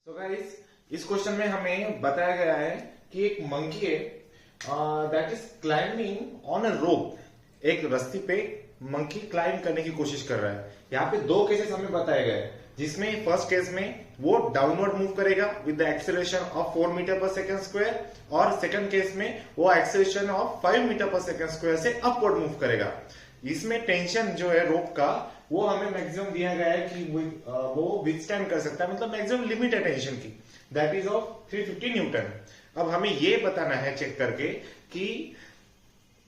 So guys, इस question में हमें बताया गया है कि एक मंकी है that is climbing on a rope. एक रस्सी पे मंकी क्लाइंब करने की कोशिश कर रहा है। यहाँ पे दो केसेस हमें बताए गए हैं, जिसमें फर्स्ट केस में वो डाउनवर्ड मूव करेगा with the acceleration of 4 metre per second square, और सेकंड केस में वो acceleration of 5 metre per second square से अपवर्ड मूव करेगा। इसमें टेंशन जो है रोप का वो हमें मैक्सिमम दिया गया है कि वो विथस्टैंड कर सकता है, मतलब मैक्सिमम लिमिट है टेंशन की, दैट इज ऑफ 350 न्यूटन। अब हमें ये बताना है चेक करके कि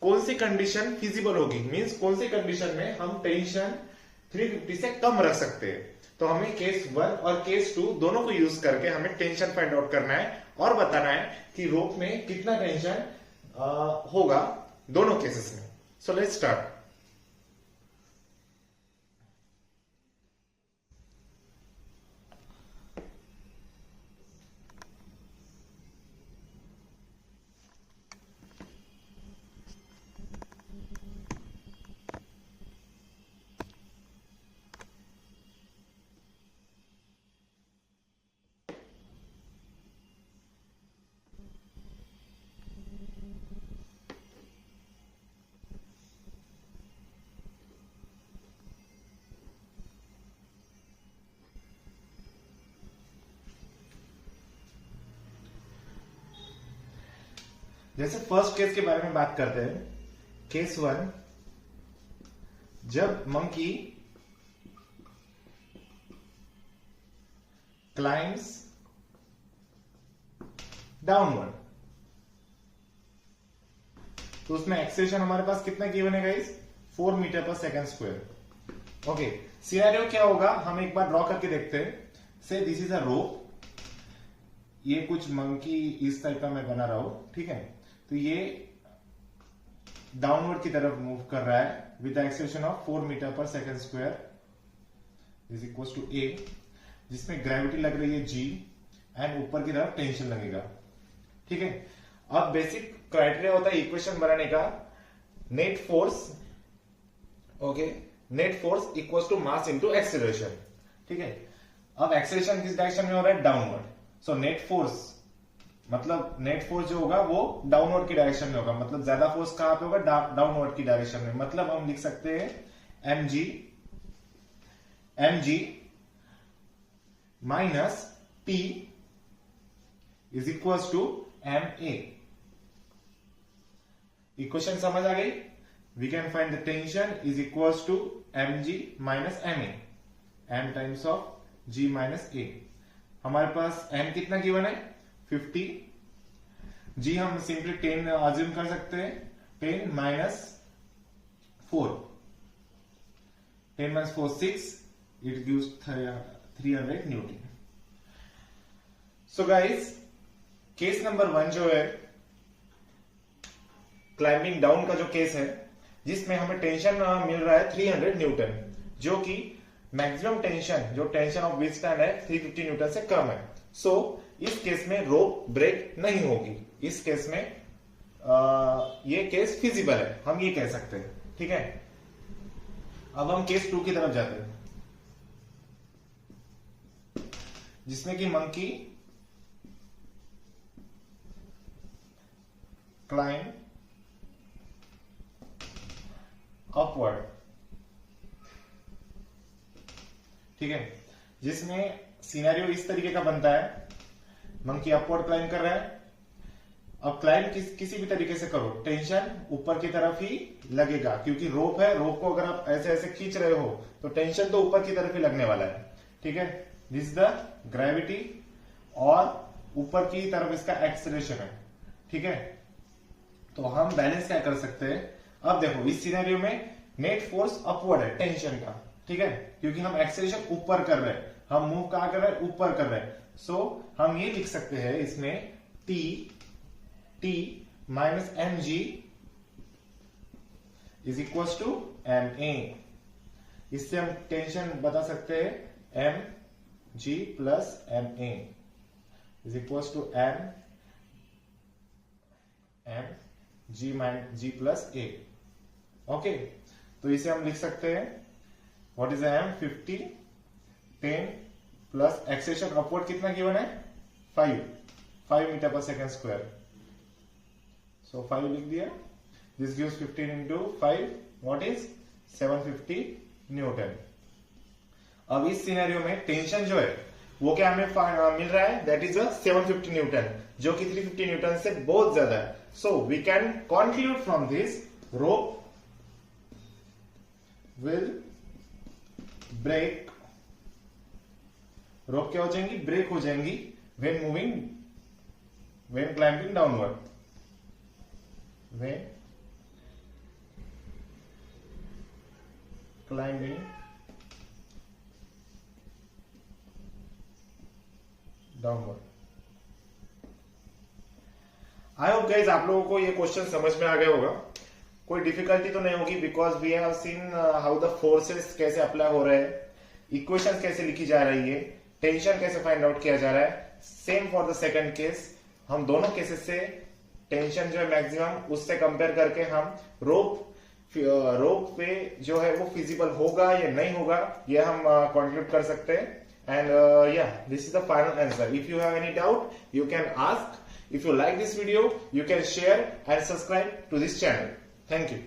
कौन सी कंडीशन फिजिबल होगी, मींस कौन सी कंडीशन में हम टेंशन 350 से कम रख सकते हैं। तो हमें केस 1 और केस 2 दोनों को यूज करके हमें टेंशन फाइंड आउट करना है और बताना है कि रोप में कितना टेंशन होगा दोनों केसेस में। So let's start. जैसे फर्स्ट केस के बारे में बात करते हैं, केस 1, जब मंकी क्लाइम्स डाउनवर्ड, तो उसमें एक्सेलरेशन हमारे पास कितना गिवन है guys, 4 metre per second square. Okay, scenario क्या होगा हम एक बार ड्रॉ करके देखते हैं। से दिस इज अ रोप, ये कुछ मंकी इस टाइप का मैं बना रहा हूं, ठीक है। तो ये डाउनवर्ड की तरफ मूव कर रहा है with acceleration of 4 metre per second square is equal to a, जिसमें ग्रेविटी लग रही है G एंड ऊपर की तरफ टेंशन लगेगा, ठीक है। अब बेसिक क्राइटेरिया होता है इक्वेशन बनाने का, net force, okay, net force equal to mass into acceleration, ठीक है। अब एक्सेलरेशन किस डायरेक्शन में हो रहा है, डाउनवर्ड। सो नेट फोर्स मतलब नेट फोर्स जो होगा वो डाउनवर्ड की डायरेक्शन में होगा, मतलब ज्यादा फोर्स कहां पे होगा, डाउनवर्ड की डायरेक्शन में। मतलब हम लिख सकते हैं mg minus P is equal to ma। Equation समझ आ गई। We can find the tension is equal to mg minus ma, m times of g minus a। हमारे पास m कितना गिवन है, 50, जी हम सिंपली 10 अज्यूम कर सकते हैं, 10 minus 4, 10 minus 4 6, it gives 300 Newton. So guys, case number 1 जो है क्लाइंबिंग डाउन का जो केस है, जिसमें हमें टेंशन मिल रहा है 300 न्यूटन, जो कि मैक्सिमम टेंशन जो टेंशन ऑफ विथस्टैंड है 350 न्यूटन से कम है। सो इस केस में रोप ब्रेक नहीं होगी। इस केस में ये केस फिजिबल है, हम ये कह सकते हैं, ठीक है। अब हम केस 2 की तरफ जाते हैं, जिसमें कि मंकी क्लाइंब अपवर्ड, ठीक है। जिसमें सिनेरियो इस तरीके का बनता है, मंकी अपवर्ड क्लाइंब कर रहा है। अब क्लाइंब किसी भी तरीके से करो, टेंशन ऊपर की तरफ ही लगेगा, क्योंकि रोप है, रोप को अगर आप ऐसे ऐसे खींच रहे हो तो टेंशन तो ऊपर की तरफ ही लगने वाला है, ठीक है। दिस द ग्रेविटी, और ऊपर की तरफ इसका एक्सेलरेशन है, ठीक है। तो हम बैलेंस क्या कर सकते हैं, अब देखो इस सिनेरियो में नेट फोर्स अपवर्ड है टेंशन का, ठीक है, क्योंकि हम एक्सेलरेशन ऊपर कर रहे हैं, हम मूव कहां कर रहे हैं, ऊपर कर रहे हैं। सो हम ये लिख सकते हैं इसमें T minus mg is equal to ma। इससे हम टेंशन बता सकते हैं mg plus ma is equal to mg plus a, okay. तो इसे हम लिख सकते हैं, what is m 50 10 plus acceleration upward कितना गिवन है 5 मीटर पर सेकेंड स्क्वायर, सो 5 लिख दिया। This gives 15 into 5 what is 750 Newton. अब इस सिनेरियो में टेंशन जो है वो क्या हमें मिल रहा है, दैट इज 750 न्यूटन, जो कि 350 न्यूटन से बहुत ज्यादा है। So we can conclude from this rope will break, rope क्या हो जाएंगी, ब्रेक हो जाएंगी when climbing downward, when climbing downward. I hope guys आप लोगों को ये क्वेश्चन समझ में आ गया होगा, कोई डिफिकल्टी तो नहीं होगी, because we have seen how the forces कैसे अप्लाई हो रहे हैं, इक्वेशन कैसे लिखी जा रही है, टेंशन कैसे फाइंड आउट किया जा रहा है। Same for the second case, हम दोनों केसेस से टेंशन जो है मैक्सिमम उससे कंपेयर करके हम रोप पे जो है वो फिजिबल होगा या नहीं होगा ये हम कंक्लूड कर सकते हैं। And yeah, this is the final answer. If you have any doubt, you can ask. If you like this video, you can share and subscribe to this channel. Thank you.